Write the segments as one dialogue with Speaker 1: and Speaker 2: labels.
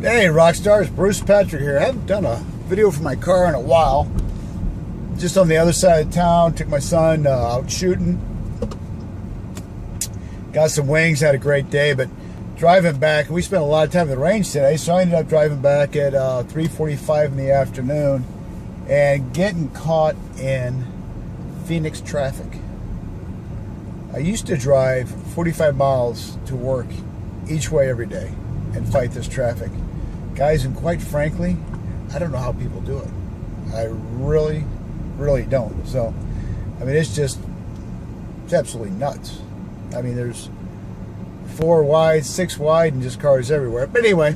Speaker 1: Hey Rockstars, Bruce Patrick here. I haven't done a video for my car in a while. Just on the other side of town, took my son out shooting. Got some wings, had a great day, but driving back, we spent a lot of time at the range today, so I ended up driving back at 3:45 in the afternoon and getting caught in Phoenix traffic. I used to drive 45 miles to work each way every day and fight this traffic. Guys, and quite frankly, I don't know how people do it. I really don't. So, I mean, it's absolutely nuts. I mean, there's 4 wide, 6 wide, and just cars everywhere. But anyway,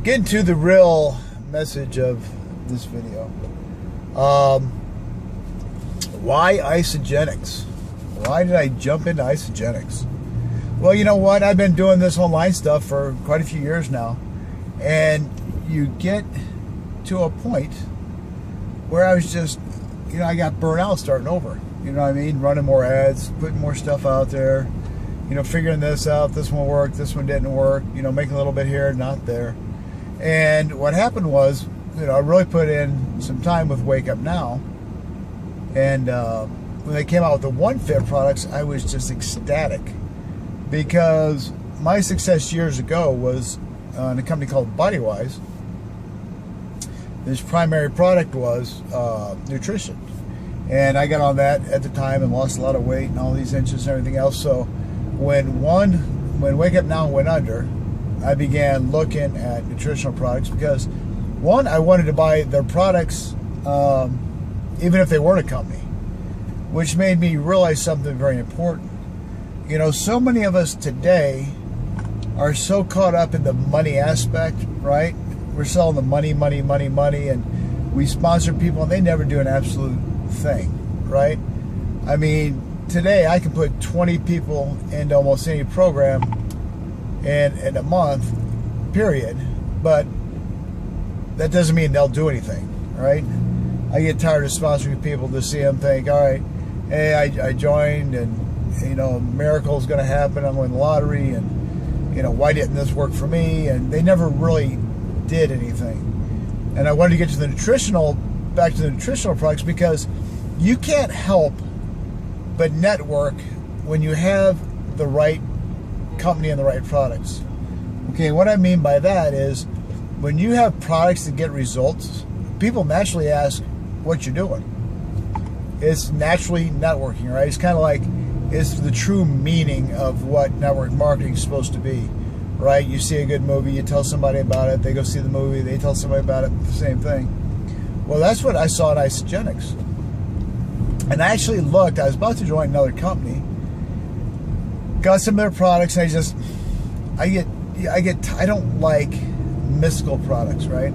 Speaker 1: getting to the real message of this video. Why Isagenix? Why did I jump into Isagenix? Well, you know what? I've been doing this online stuff for quite a few years now. And you get to a point where I was just, I got burnt out starting over. You know what I mean? Running more ads, putting more stuff out there, figuring this out. This one worked, this one didn't work, making a little bit here, not there. And what happened was, I really put in some time with Wake Up Now. And when they came out with the One Fit products, I was just ecstatic. Because my success years ago was in a company called BodyWise. His primary product was nutrition. And I got on that at the time and lost a lot of weight and all these inches and everything else. So when Wake Up Now went under, I began looking at nutritional products because, one, I wanted to buy their products even if they weren't a company, which made me realize something very important. So many of us today are so caught up in the money aspect, right? We're selling the money, and we sponsor people and they never do an absolute thing, right? I mean, today I can put 20 people into almost any program in a month, period, but that doesn't mean they'll do anything, right? I get tired of sponsoring people to see them think, all right, hey, I joined and, miracle's going to happen, I'm winning the lottery, and, why didn't this work for me? And they never really did anything. And I wanted to get to back to the nutritional products because you can't help but network when you have the right company and the right products. Okay, what I mean by that is when you have products that get results, people naturally ask what you're doing. It's naturally networking, right? It's kind of like, it's the true meaning of what network marketing is supposed to be, right? You see a good movie, you tell somebody about it, they go see the movie, they tell somebody about it, the same thing. Well, that's what I saw at Isagenix. And I actually looked, I was about to join another company, got some of their products, and I don't like mystical products, right?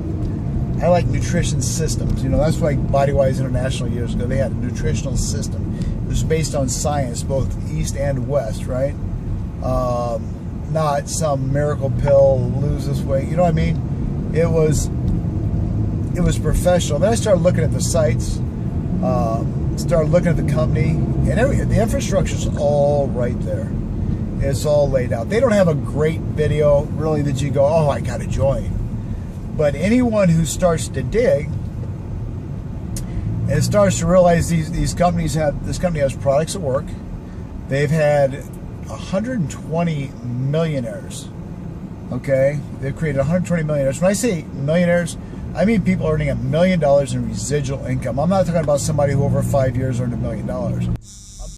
Speaker 1: I like nutrition systems. That's why BodyWise International years ago, they had a nutritional system. It was based on science, both east and west, right? Not some miracle pill, lose this weight. You know what I mean? It was professional. Then I started looking at the sites, started looking at the company, and the infrastructure's all right there. It's all laid out. They don't have a great video, really, that you go, oh, I got to join. But anyone who starts to dig and starts to realize this company has products that work. They've had 120 millionaires. Okay, they've created 120 millionaires. When I say millionaires, I mean people earning $1 million in residual income. I'm not talking about somebody who over 5 years earned $1 million.